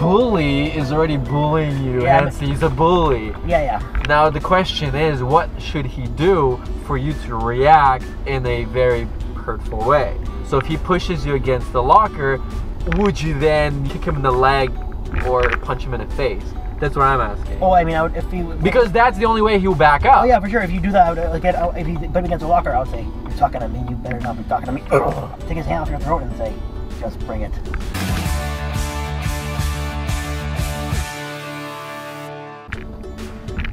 bully is already bullying you, hence he's a bully. Yeah. Now the question is, what should he do for you to react in a very hurtful way? So if he pushes you against the locker, would you then kick him in the leg or punch him in the face? That's what I'm asking. Oh, I mean, I would, if he... Because that's the only way he'll back up. Oh yeah, for sure. If you do that, I would, if he put me against the locker, I would say, "You're talking to me. You better not be talking to me." Take his hand off your throat and say, "Just bring it."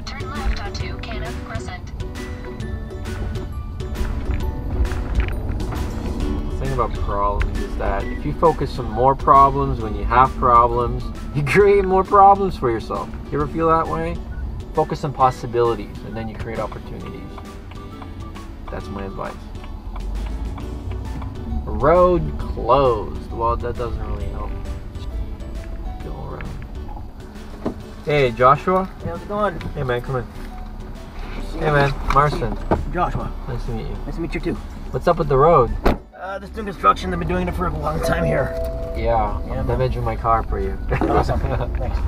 Turn left onto Cannon Crescent. The thing about problems is that if you focus on more problems when you have problems, you create more problems for yourself. You ever feel that way? Focus on possibilities and then you create opportunities. That's my advice. Road closed. Well, that doesn't really help. Go around. Hey, Joshua. Hey, how's it going? Hey, man, come in. Hey, man, Marcin. Joshua. Nice to meet you. Nice to meet you too. What's up with the road? This new construction. They've been doing it for a long time here. Yeah, I'm damaging my car for you. Awesome. Thanks.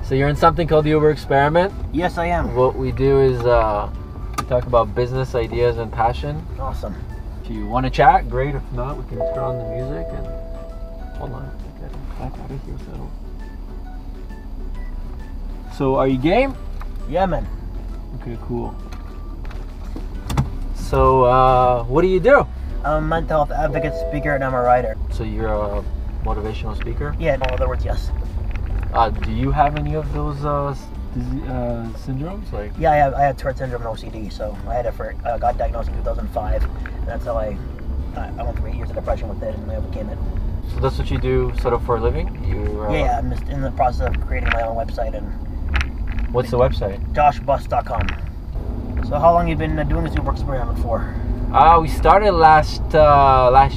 So you're in something called the Uber Experiment? Yes, I am. What we do is we talk about business ideas and passion. Awesome. If you want to chat, great. If not, we can turn on the music and hold on. Get back out of here, settle. So, are you game? Yeah, man. Okay, cool. So, what do you do? I'm a mental health advocate, speaker, and I'm a writer. So you're a motivational speaker? Yeah, in other words, yes. Do you have any of those syndromes? Like? Yeah, I have Tourette syndrome and OCD, so I had it for, got diagnosed in 2005, and that's how I went through 8 years of depression with it, and I overcame it. So that's what you do sort of for a living? Yeah, I'm just in the process of creating my own website. And what's the website? joshbus.com. So how long have you been doing this Uber Experiment for? We started last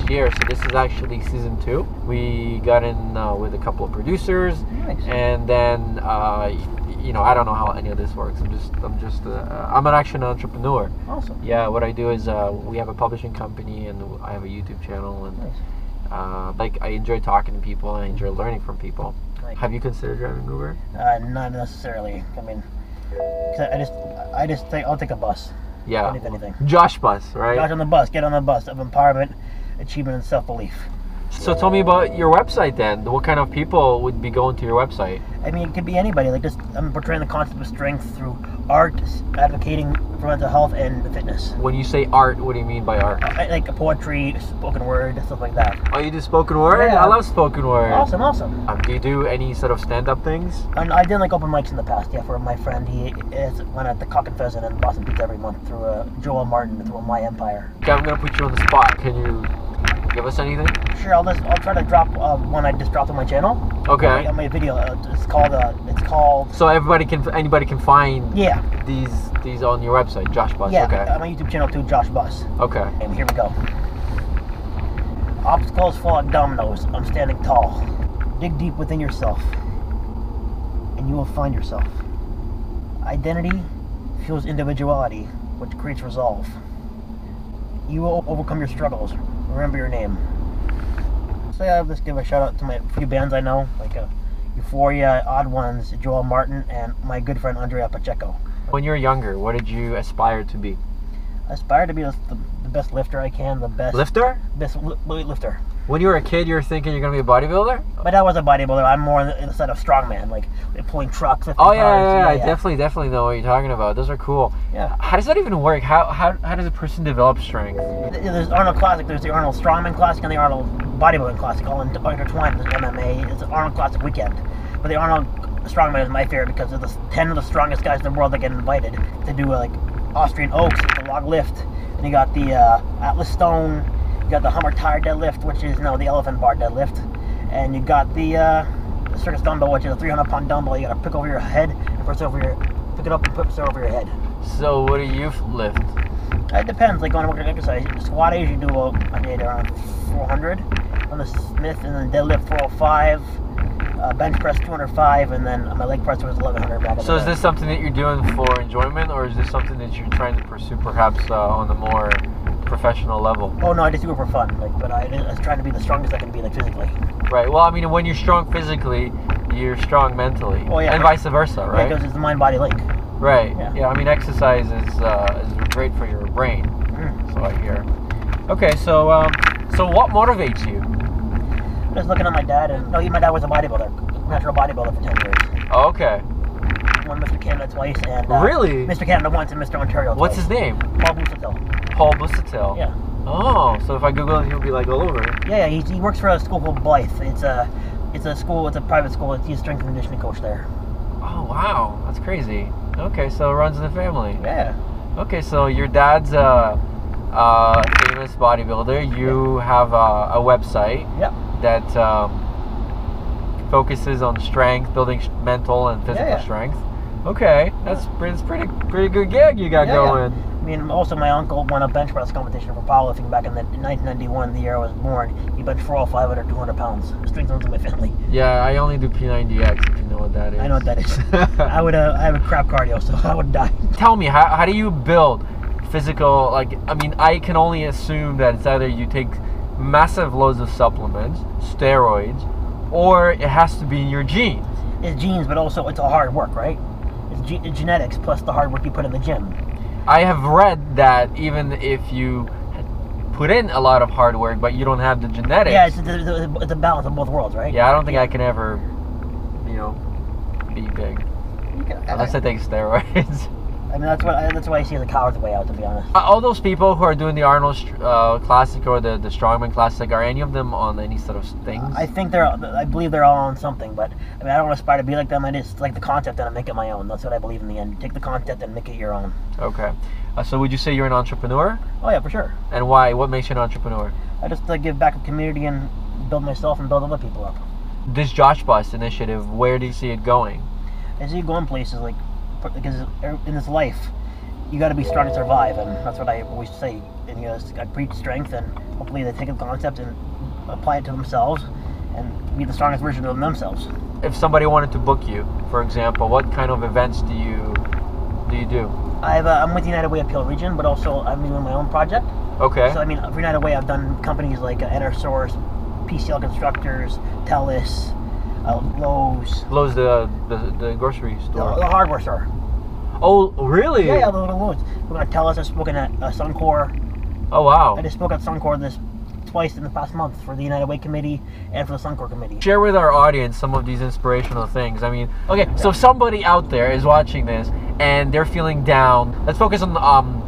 year, so this is actually season 2. We got in with a couple of producers, Nice. and then you know, I don't know how any of this works. I'm an action entrepreneur. Awesome. Yeah, what I do is we have a publishing company and I have a YouTube channel, and Nice. like I enjoy talking to people and I enjoy learning from people. Nice. Have you considered driving Uber? Not necessarily. I mean, 'cause I'll take a bus. Yeah. If anything. Josh Bus, right? Josh on the bus. Get on the bus of empowerment, achievement, and self-belief. So tell me about your website then. What kind of people would be going to your website? I mean, it could be anybody. Like this, I'm portraying the concept of strength through art, advocating for mental health and fitness. When you say art, what do you mean by art? Like poetry, spoken word, stuff like that. Oh, you do spoken word? Yeah. I love spoken word. Awesome. Do you do any sort of stand-up things? And I did like open mics in the past, yeah, for my friend. He went at the Cock and Pheasant in Boston Pizza every month through Joel Martin through My Empire. Okay, I'm gonna put you on the spot. Can you give us anything? Sure, I'll try to drop one I just dropped on my channel. Okay. On my video, it's called. So anybody can find. Yeah. These on your website, Josh Bus. Yeah. Okay. On my YouTube channel too, Josh Bus. Okay. And here we go. Obstacles fall like dominoes. I'm standing tall. Dig deep within yourself, and you will find yourself. Identity fuels individuality, which creates resolve. You will overcome your struggles. Remember your name. So yeah, let's give a shout out to my few bands I know, like Euphoria, Odd Ones, Joel Martin, and my good friend Andrea Pacheco. When you were younger, what did you aspire to be? I aspire to be the best lifter I can, the best weightlifter. When you were a kid, you were thinking you're gonna be a bodybuilder? My dad was a bodybuilder. I'm more in the side of strongman, like pulling trucks. Oh yeah, I definitely know what you're talking about. Those are cool. Yeah. How does that even work? How does a person develop strength? There's Arnold Classic. There's the Arnold Strongman Classic and the Arnold Bodybuilding Classic, all intertwined. There's MMA. It's an Arnold Classic weekend. But the Arnold Strongman is my favorite because of the 10 of the strongest guys in the world that get invited to do like Austrian Oaks, the log lift, and you got the Atlas Stone. You got the Hummer Tire deadlift, which is now the Elephant Bar deadlift, and you got the circus dumbbell, which is a 300-pound dumbbell. You got to pick over your head and pick it up and put it over your head. So what do you lift? It depends, like on what kind of exercise. Squat, I usually do a day around 400 on the Smith, and then deadlift 405, bench press 205, and then my leg press was 1100 back. So is this something that you're doing for enjoyment, or is this something that you're trying to pursue perhaps on a more professional level? Oh no, I just do it for fun. Like, but I was trying to be the strongest I can be, like physically. Right. Well, I mean, when you're strong physically, you're strong mentally. Oh, yeah. And vice versa, Yeah, right? because it's the mind-body link. Right. Yeah. Yeah. I mean, exercise is great for your brain. Mm. So I hear. Okay. So what motivates you? Just looking at my dad, and my dad was a bodybuilder, natural bodybuilder for 10 years. Oh, okay. Won Mr. Canada twice, and Really? Mr. Canada once, and Mr. Ontario twice. What's his name? Paul Busuttil. Paul Busuttil. Yeah. Oh, so if I Google it, he'll be like all over it. Yeah, he works for a school called Blythe. It's a school. It's a private school. He's a strength and conditioning coach there. Oh wow, that's crazy. Okay, so it runs in the family. Yeah. Okay, so your dad's a famous bodybuilder. You have a website Yep. that focuses on strength, building mental and physical Yeah. strength. Okay, that's pretty good gig you got Yeah, going. I mean, also my uncle won a bench press competition for powerlifting back in 1991, the year I was born. He benched 405 under 200 pounds. Strength runs in my family. Yeah, I only do P90X if you know what that is. I know what that is. I have a crap cardio, so I would die. Tell me, how do you build physical, like, I mean, I can only assume that it's either you take massive loads of supplements, steroids, or it has to be in your genes. It's genes, but also it's all hard work, right? It's genetics plus the hard work you put in the gym. I have read that even if you put in a lot of hard work, but you don't have the genetics. Yeah, it's a balance of both worlds, right? Yeah, I don't think I can ever, be big. Unless I take steroids. I mean, that's why I see the coward's way out, to be honest. All those people who are doing the Arnold Classic or the Strongman Classic, are any of them on any sort of things? I believe they're all on something, but I mean, I don't aspire to be like them. I just like the concept and I make it my own. That's what I believe in the end. You take the concept and make it your own. Okay. So would you say you're an entrepreneur? Oh yeah, for sure. And why? What makes you an entrepreneur? I just give back to the community and build myself and build other people up. This Josh Bus initiative, where do you see it going? I see it going places because in this life, you got to be strong to survive, and that's what I always say. And I preach strength, and hopefully they take the concept and apply it to themselves, and be the strongest version of themselves. If somebody wanted to book you, for example, what kind of events do you do? I'm with United Way Appeal Region, but also I'm doing my own project. Okay. So I mean, for United Way, I've done companies like EnerSource, PCL Constructors, TELUS, Lowe's. Lowe's, the grocery store. The hardware store. Oh, really? Yeah, the Lowe's. We're going to TELUS. I've spoken at Suncor. Oh, wow. I just spoke at Suncor twice in the past month for the United Way Committee and for the Suncor Committee. Share with our audience some of these inspirational things. I mean, okay, so somebody out there is watching this and they're feeling down. Let's focus on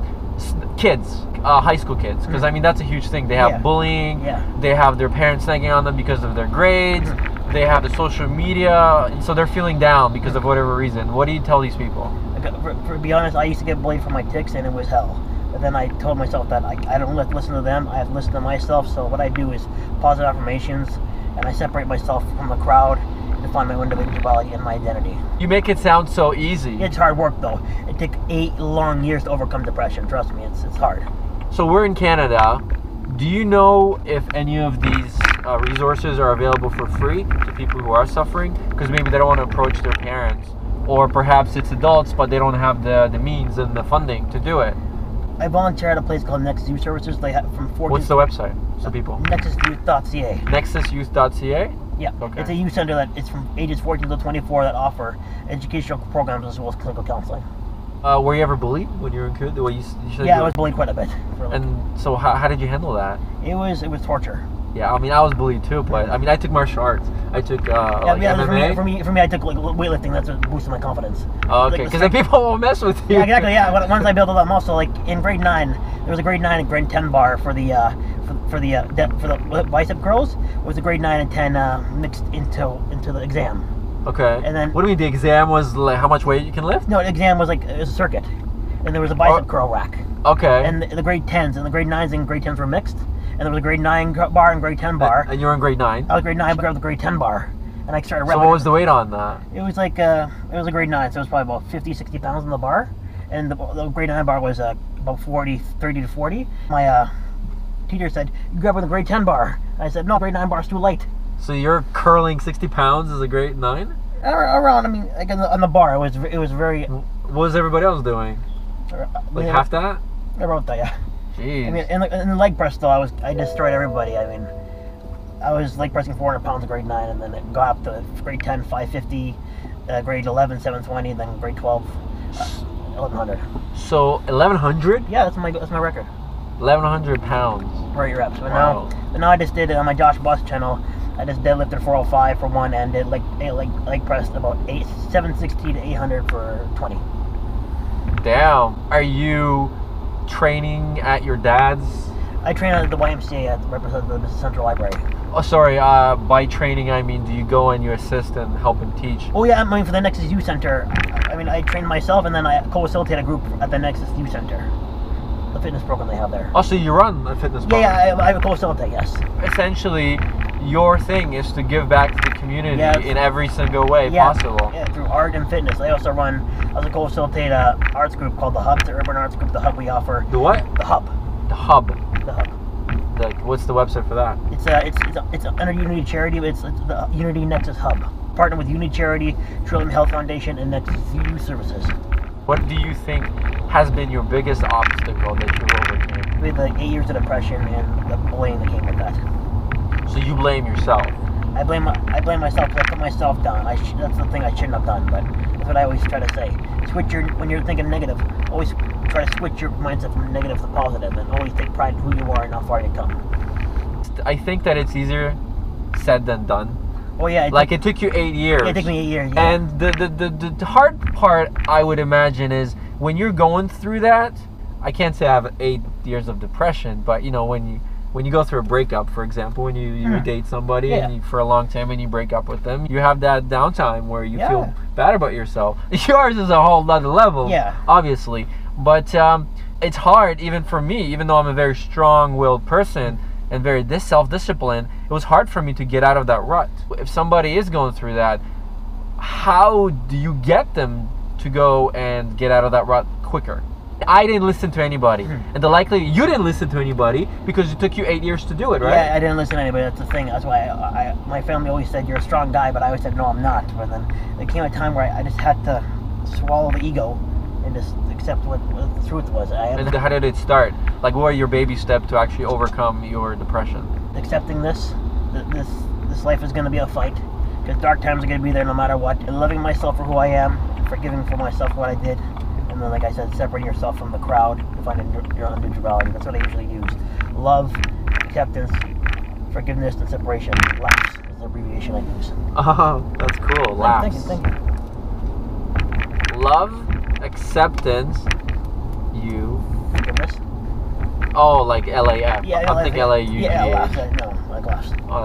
kids, high school kids, because I mean that's a huge thing. They have bullying. Yeah. They have their parents nagging on them because of their grades. They have the social media, so they're feeling down because of whatever reason. What do you tell these people? To be honest, I used to get bullied for my tics and it was hell. But then I told myself that I don't listen to them, I have to listen to myself. So what I do is positive affirmations, and I separate myself from the crowd to find my own individuality and my identity. You make it sound so easy. It's hard work though. It took 8 long years to overcome depression. Trust me, it's hard. So we're in Canada. Do you know if any of these resources are available for free to people who are suffering? Because maybe they don't want to approach their parents, or perhaps it's adults but they don't have the means and the funding to do it. I volunteer at a place called Nexus Youth Services. They have from 14. What's the website? So people. NexusYouth.ca. NexusYouth.ca? Yeah. Okay. It's a youth center that it's from ages 14 to 24 that offer educational programs as well as clinical counseling. Were you ever bullied when you were a kid? You said I was bullied quite a bit. And so how did you handle that? It was torture. Yeah, I mean, I was bullied too, but I mean, I took martial arts. I took MMA. For me, I took like weightlifting. That's what boosted my confidence. Oh, okay, because then people will mess with you. Yeah, exactly. Yeah, once I built all that muscle, like in grade 9, there was a grade 9 and grade 10 bar for the bicep curls. It was a grade 9 and 10 mixed into the exam. Okay. And then what do you mean the exam was like how much weight you can lift? No, the exam was like it was a circuit, and there was a bicep curl rack. Okay. And the grade 10s and the grade 9s and grade 10s were mixed. And there was a grade 9 bar and grade 10 bar. And you were in grade 9? I was grade 9, but I was the grade 10 bar. And I started repping. So what was the weight on that? It was like, it was a grade 9, so it was probably about 50, 60 pounds on the bar. And the grade 9 bar was about 30 to 40. My teacher said, you grab with a grade 10 bar. And I said, no, grade 9 bar is too light. So you're curling 60 pounds as a grade 9? Around, I mean, like on the bar, it was very... What was everybody else doing? Like half that? About that, yeah. Jeez. I mean, in the leg press though, I destroyed everybody. I mean, I was leg pressing 400 pounds in grade 9, and then it got up to grade 10, 550, grade 11, 720, and then grade 12, 1100. So 1100? Yeah, that's my record. 1100 pounds. 40 reps. But Wow. now I just did it on my Josh Busuttil channel. I just deadlifted 405 for one, and did leg pressed about 760 to 800 for 20. Damn. Are you training at your dad's? I train at the YMCA at the Central Library. Oh, sorry. By training, I mean, do you go and you assist and help and teach? Oh yeah, I mean for the Nexus Youth Center. I mean I train myself, and then I co-facilitate a group at the Nexus Youth Center, the fitness program they have there. Oh, so you run a fitness program? Yeah, I co-facilitate. Yes. Essentially, your thing is to give back to the community in every single way possible. Yeah, through art and fitness. I also co-facilitate a arts group called the Hub, the Urban Arts Group. The Hub we offer. The what? The Hub. The Hub. The Hub. What's the website for that? It's under Unity Charity. It's the Unity Nexus Hub. Partner with Unity Charity, Trillium Health Foundation, and Nexus Youth Services. What do you think has been your biggest obstacle that you overcame? With the 8 years of depression and the bullying that came with that. So you blame yourself. I blame myself because I put myself down. That's the thing I shouldn't have done, but that's what I always try to say. When you're thinking negative, always try to switch your mindset from negative to positive, and always take pride in who you are and how far you come. I think that it's easier said than done. Oh yeah. It took you 8 years. Yeah, it took me 8 years. Yeah. And the hard part, I would imagine, is when you're going through that. I can't say I have 8 years of depression, but you know, when you go through a breakup, for example, when you date somebody and for a long time and you break up with them, you have that downtime where you feel bad about yourself. Yours is a whole other level, obviously. But it's hard, even for me, even though I'm a very strong-willed person and very self-disciplined, it was hard for me to get out of that rut. If somebody is going through that, how do you get them to go and get out of that rut quicker? I didn't listen to anybody, and the likelihood you didn't listen to anybody because it took you 8 years to do it, right? Yeah, I didn't listen to anybody. That's the thing. That's why my family always said you're a strong guy, but I always said no, I'm not. But then there came a time where I just had to swallow the ego and just accept what the truth was. And how did it start? Like, what were your baby steps to actually overcome your depression? Accepting this life is going to be a fight, because dark times are going to be there no matter what, and loving myself for who I am, forgiving for myself for what I did. And then, like I said, separating yourself from the crowd to find your own individuality. That's what I usually use. Love, acceptance, forgiveness, and separation. LAPS is the abbreviation I use. Oh, that's cool. LAPS. Thank you. Love, acceptance, forgiveness. Oh, like LAF. Yeah, I'm thinking LAUGH. Yeah, LAPS. No, like LAPS. Oh,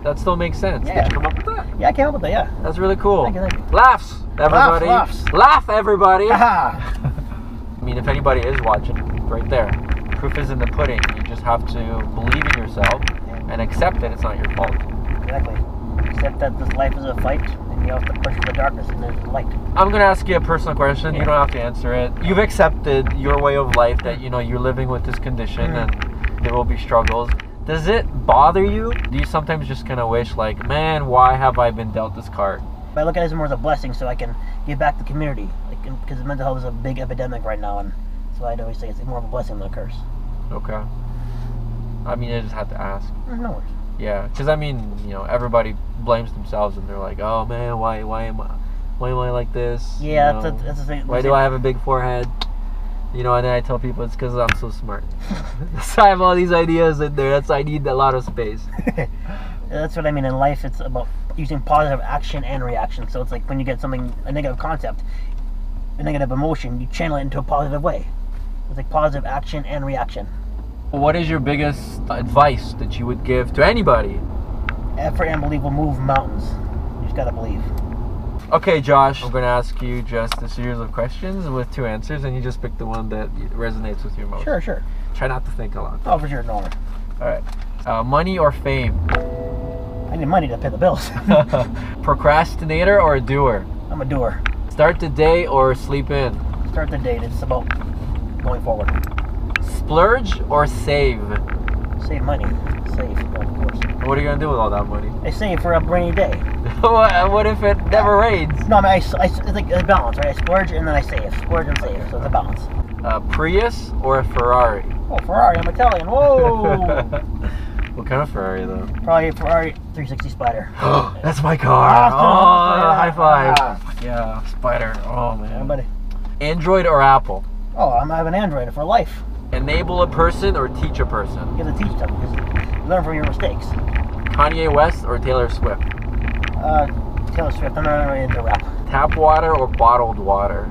that still makes sense. Yeah. Did you come up with that? Yeah, I came up with that, yeah. That's really cool. Thank you. Laughs, everybody. Laugh, everybody. Aha. I mean, if anybody is watching, right there, proof is in the pudding. You just have to believe in yourself and accept that it's not your fault. Exactly. Accept that this life is a fight, and you have to push the darkness and there's the light. I'm going to ask you a personal question. You don't have to answer it. You've accepted your way of life, that, you know, you're living with this condition and there will be struggles. Does it bother you? Do you sometimes just kind of wish, like, man, why have I been dealt this card? I look at it as more as a blessing, so I can give back to the community. Because mental health is a big epidemic right now, and so I'd always say it's more of a blessing than a curse. Okay. I mean, I just had to ask. No worries. Yeah, because I mean, you know, everybody blames themselves, and they're like, "Oh man, why am I like this? Yeah, you know, that's the thing. Why do I have a big forehead? You know?" And then I tell people it's because I'm so smart. So I have all these ideas in there. I need a lot of space. That's what I mean. In life, it's about using positive action and reaction. So it's like when you get a negative concept, a negative emotion, you channel it into a positive way. It's like positive action and reaction. What is your biggest advice that you would give to anybody? Effort and belief will move mountains. You just gotta believe. Okay, Josh, I'm going to ask you just a series of questions with 2 answers, and you just pick the one that resonates with you most. Sure. Try not to think a lot. Oh, for sure, no. All right. Money or fame? I need money to pay the bills. Procrastinator or a doer? I'm a doer. Start the day or sleep in? Start the day. It's about going forward. Splurge or save? Save money. Save, of course. What are you going to do with all that money? I save for a rainy day. What if it never rains? No, I mean, it's like a balance, right? I splurge and then I save. Splurge and save. So it's a balance. Prius or a Ferrari? Oh, Ferrari. I'm Italian. Whoa! What kind of Ferrari though? Probably a Ferrari 360 Spider. That's my car. Awesome. Oh, high five. Ah. Fuck yeah, Spider. Oh man. Yeah, buddy. Android or Apple? Oh, I have an Android for life. Enable a person or teach a person? You have to teach them. Just learn from your mistakes. Kanye West or Taylor Swift? Taylor Swift. I'm not really into rap. Tap water or bottled water?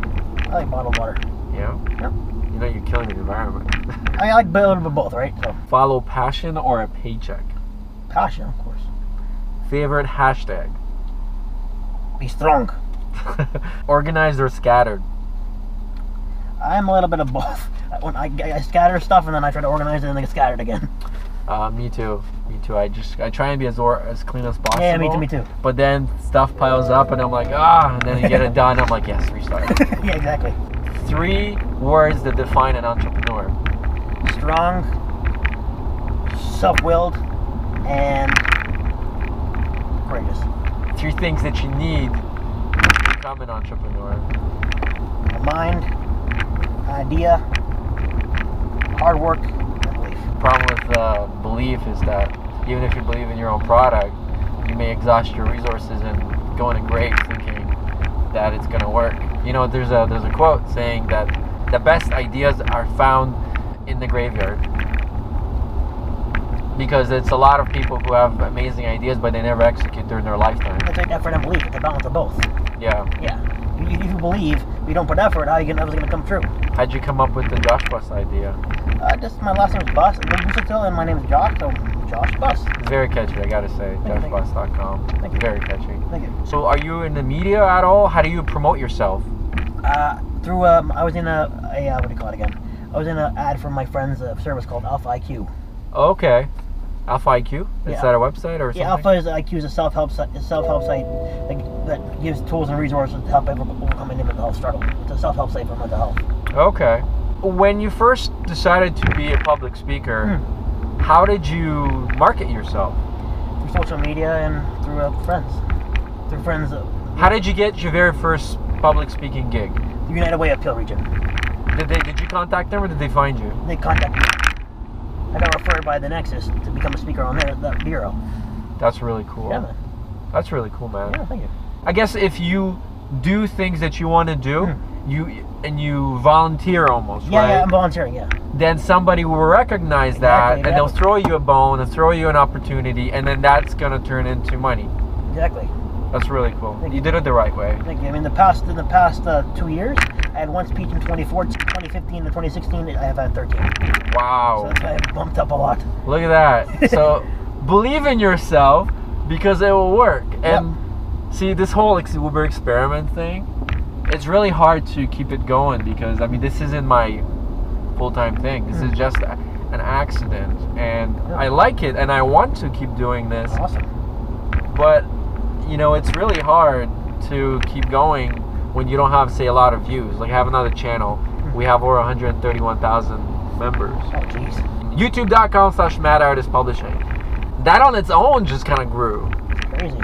I like bottled water. Yeah? Yep. You know you're killing the environment. I like a little bit of both, right? So Follow passion or a paycheck? passion, of course. Favorite hashtag? Be strong. Organized or scattered? I'm a little bit of both. When I scatter stuff and then I try to organize it and then get scattered again. Me too. Me too. I try and be as clean as possible. Yeah, me too. But then stuff piles up and I'm like, and then you get it done. I'm like, yes, restart. Yeah, exactly. 3 words that define an entrepreneur. Strong, self-willed, and courageous. 3 things that you need to become an entrepreneur. A mind, idea, hard work, and belief. Problem with belief is that even if you believe in your own product, you may exhaust your resources and go into grave thinking that it's going to work. You know, there's a quote saying that the best ideas are found in the graveyard. Because it's a lot of people who have amazing ideas, but they never execute during their lifetime. It's like effort and belief. It's a balance of both. Yeah. Yeah. If you believe, but you don't put effort, how is it going to come true? How'd you come up with the Josh Bus idea? Just my last name is Busuttil, and my name is Josh, so Josh Bus. It's very catchy, I gotta say. Thank you. JoshBus.com. Thank you. Very catchy. Thank you. So, are you in the media at all? How do you promote yourself? I was in a what do you call it again? I was in an ad for my friend's service called Alpha IQ. Okay. Alpha IQ? Is Yeah. that a website or something? Yeah, Alpha IQ is a self-help site. That gives tools and resources to help everyone overcome any mental health struggle. It's a self-help site for mental health. Okay. When you first decided to be a public speaker, how did you market yourself? Through social media and through friends. Through friends. How did you get your very first public speaking gig? The United Way Appeal Region. Did you contact them or did they find you? They contacted me. I got referred by the Nexus to become a speaker on that bureau. That's really cool. Yeah, man. That's really cool, man. Yeah, thank you. I guess if you do things that you want to do, you volunteer almost, right? Yeah, I'm volunteering, yeah. Then somebody will recognize that, Exactly. and they'll throw you a bone, and throw you an opportunity, and then that's gonna turn into money. Exactly. That's really cool. Thank You did it the right way. Thank you. I mean, in the past 2 years, I had one speech in 2015 to 2016. I have had 13. So Wow. that's why I bumped up a lot. Look at that. So believe in yourself because it will work. And see, this whole Uber experiment thing, it's really hard to keep it going because, I mean, this isn't my full-time thing. This is just an accident. And I like it and I want to keep doing this. Awesome. But, you know, it's really hard to keep going when you don't have, say, a lot of views. Like, I have another channel. We have over 131,000 members. Oh, jeez. YouTube.com/MadArtistPublishing. That on its own just kind of grew. Crazy.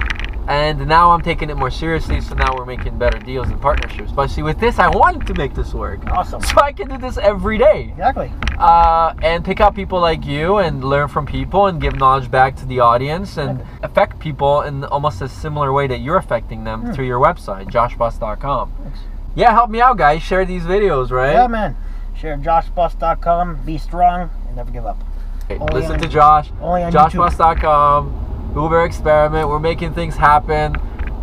And now I'm taking it more seriously, so now we're making better deals and partnerships. But see, with this, I wanted to make this work. Awesome. So I can do this every day. Exactly. And pick up people like you and learn from people and give knowledge back to the audience and affect people in almost a similar way that you're affecting them through your website, JoshBus.com. Thanks. Yeah, help me out, guys. Share these videos, right? Yeah, man. Share JoshBus.com. Be strong and never give up. Okay, Only listen on- to Josh. only on YouTube. JoshBus.com. Uber experiment. We're making things happen.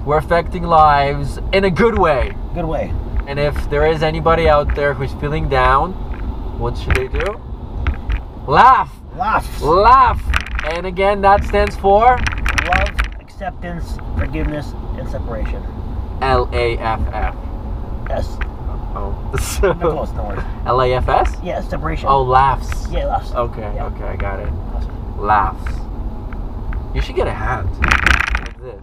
We're affecting lives in a good way. Good way. And if there is anybody out there who's feeling down, what should they do? Laugh. Laugh. Laugh. And again, that stands for Love, acceptance, forgiveness, and separation. LAFF. Yes. Oh. No, close, don't worry. LAFS? Yeah, separation. Oh, laughs. Yeah, laughs. Okay, Yeah. okay, I got it. Awesome. Laughs. You should get a hat like this.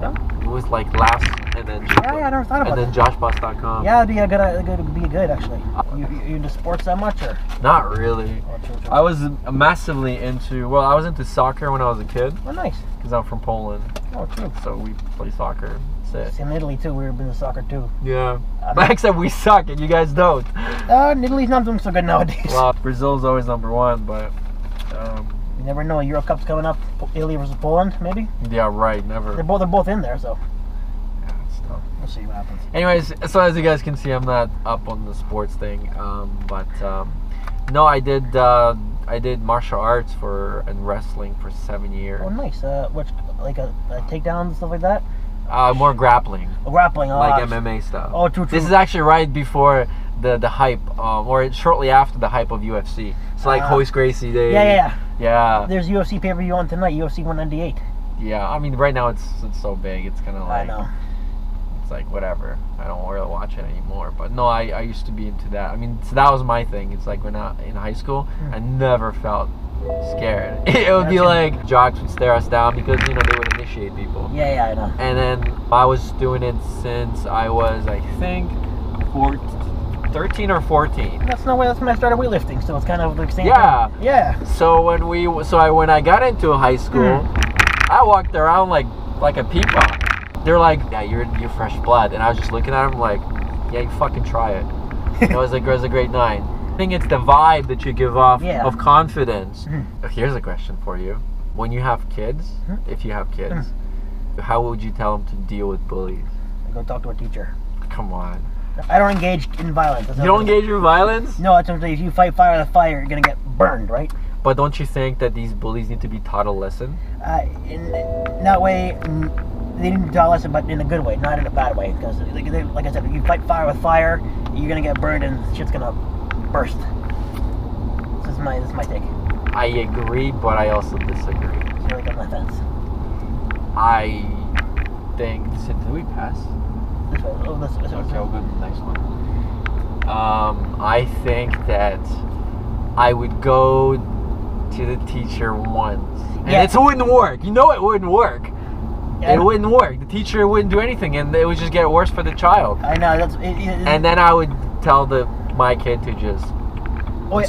Yeah? With like laughs and then Yeah, I never thought about and then that. JoshBus.com. Yeah, it'd be good actually. You into sports that much or? Not really. Oh, true. I was massively into, well, I was into soccer when I was a kid Oh, nice. because I'm from Poland. Oh, true. So we play soccer. That's It's it. in Italy too. We've been to soccer too. Yeah. Except we suck and you guys don't. Italy's not doing so good nowadays. Well, Brazil's always number one, but You never know. Euro Cup's coming up. Italy versus Poland, maybe. Yeah, right. Never. They're both in there, so Yeah, it's tough. we'll see what happens. Anyways, so as you guys can see, I'm not up on the sports thing, but no, I did martial arts and wrestling for 7 years. Oh, nice. Which like a takedowns and stuff like that. More grappling, Grappling, like MMA stuff. Oh, true. This is actually right before the hype, or shortly after the hype of UFC. It's like Hoist Gracie Day. Yeah. There's UFC pay-per-view on tonight. UFC 198. Yeah. I mean, right now it's so big. It's kind of like, I know. it's like whatever. I don't really watch it anymore. But no, I used to be into that. I mean, so that was my thing. It's like when I in high school, I never felt scared. It would be like jocks would stare us down because they would initiate people. Yeah, I know. And then I was doing it since I was, I think, 13 or 14. That's when I started weightlifting. So it's kind of the same. Yeah. Thing. Yeah. So when I got into high school, I walked around like a peacock. They're like, yeah, you're fresh blood, and I was just looking at them like, yeah, you fucking try it. It was a grade 9. I think it's the vibe that you give off of confidence. Here's a question for you: when you have kids, if you have kids, how would you tell them to deal with bullies? Go talk to a teacher. Come on. I don't engage in violence. You don't engage in violence? No, it's if you fight fire with fire, you're gonna get burned, right? But don't you think that these bullies need to be taught a lesson? In that way, they need to be taught a lesson, but in a good way, not in a bad way. Because, like I said, if you fight fire with fire, you're gonna get burned and shit's gonna burst. This is my take. I agree, but I also disagree. So you're like on the fence. I think. Did we pass? This way. Oh, this way. Okay, we'll go to the next one. I think that I would go to the teacher once. And it wouldn't work. You know it wouldn't work. Yeah. It wouldn't work. The teacher wouldn't do anything, and it would just get worse for the child. I know. And then I would tell my kid to just,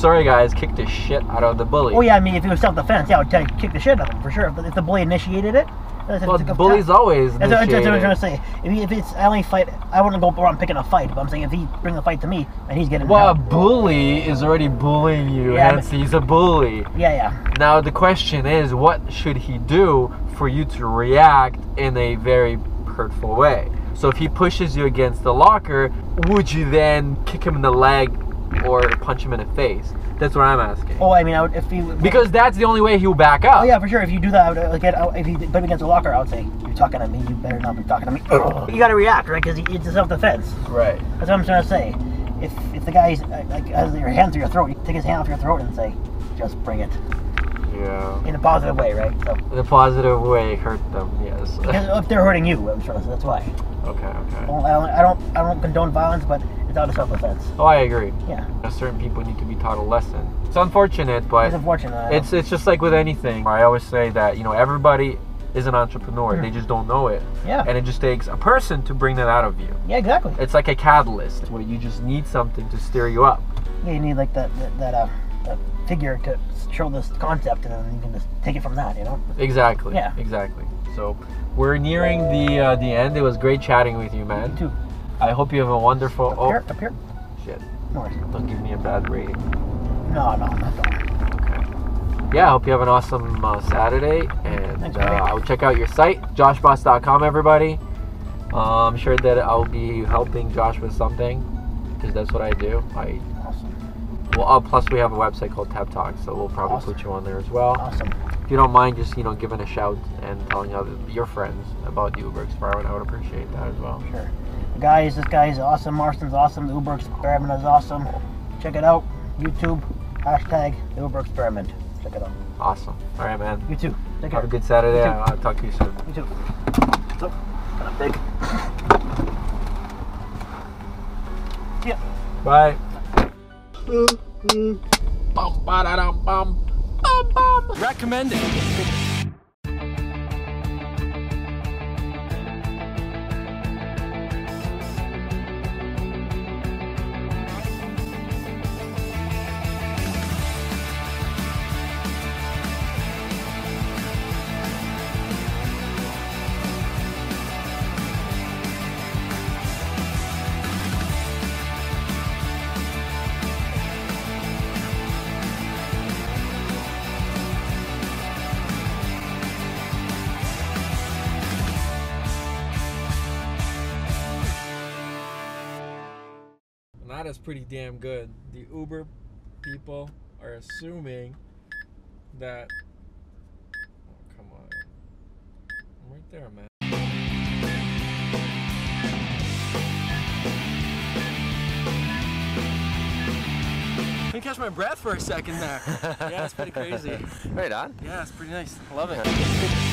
sorry guys, kick the shit out of the bully. Oh yeah, I mean, if it was self-defense, I would tell you to kick the shit out of him for sure. If the bully initiated it. Well, the bully's always That's what I'm trying to say. If it's I only fight, I wouldn't go around picking a fight. But I'm saying if he brings a fight to me and he's getting a bully is already bullying you, hence he's a bully. Yeah. Now the question is, what should he do for you to react in a very hurtful way? So if he pushes you against the locker, would you then kick him in the leg or punch him in the face? That's what I'm asking. Oh, I mean, I would because that's the only way he will back up. Oh yeah, for sure. If you do that, if you put him against a locker, I would say, "You're talking to me. You better not be talking to me." You got to react, right? Because it's a self-defense. Right. That's what I'm trying to say. If the guy's has your hand through your throat, you take his hand off your throat and say, "Just bring it." Yeah. In a positive way, right? So. In a positive way, hurt them. Yes. Because if they're hurting you, I'm sure that's why. Okay. I don't condone violence, but it's out of self-defense. Oh, I agree. Yeah. Certain people need to be taught a lesson. It's unfortunate, but it's unfortunate. It's just like with anything. I always say that everybody is an entrepreneur. They just don't know it. Yeah. And it just takes a person to bring that out of you. Yeah, exactly. It's like a catalyst where you just need something to steer you up. Yeah, you need like that figure to show this concept, and then you can just take it from that. Exactly. Yeah. Exactly. So we're nearing the end. It was great chatting with you, man. You too. I hope you have a wonderful. Up here. Shit. No worries. Don't give me a bad rating. No, I'm not going. Okay. Yeah, I hope you have an awesome Saturday, and Thanks, I'll check out your site, joshboss.com, everybody. I'm sure that I'll be helping Josh with something, because that's what I do. Awesome. Well, plus we have a website called Tap Talk, so we'll probably put you on there as well. Awesome. If you don't mind just, giving a shout and telling your friends about the Uber Experiment, I would appreciate that as well. Sure. Guys, this guy is awesome. Marcin's awesome. The Uber Experiment is awesome. Check it out. YouTube, # the Uber Experiment. Check it out. Awesome. All right, man. You too. Take care. Have a good Saturday. I'll talk to you soon. You too. So, kind of big. Yeah. Bye. Bum, ba-da-dum, bum. Bum, bum. Recommended. that is pretty damn good. The Uber people are assuming that. Oh, come on. I'm right there, man. Can catch my breath for a second there. Yeah, it's pretty crazy. Right on. Yeah, it's pretty nice. I love it.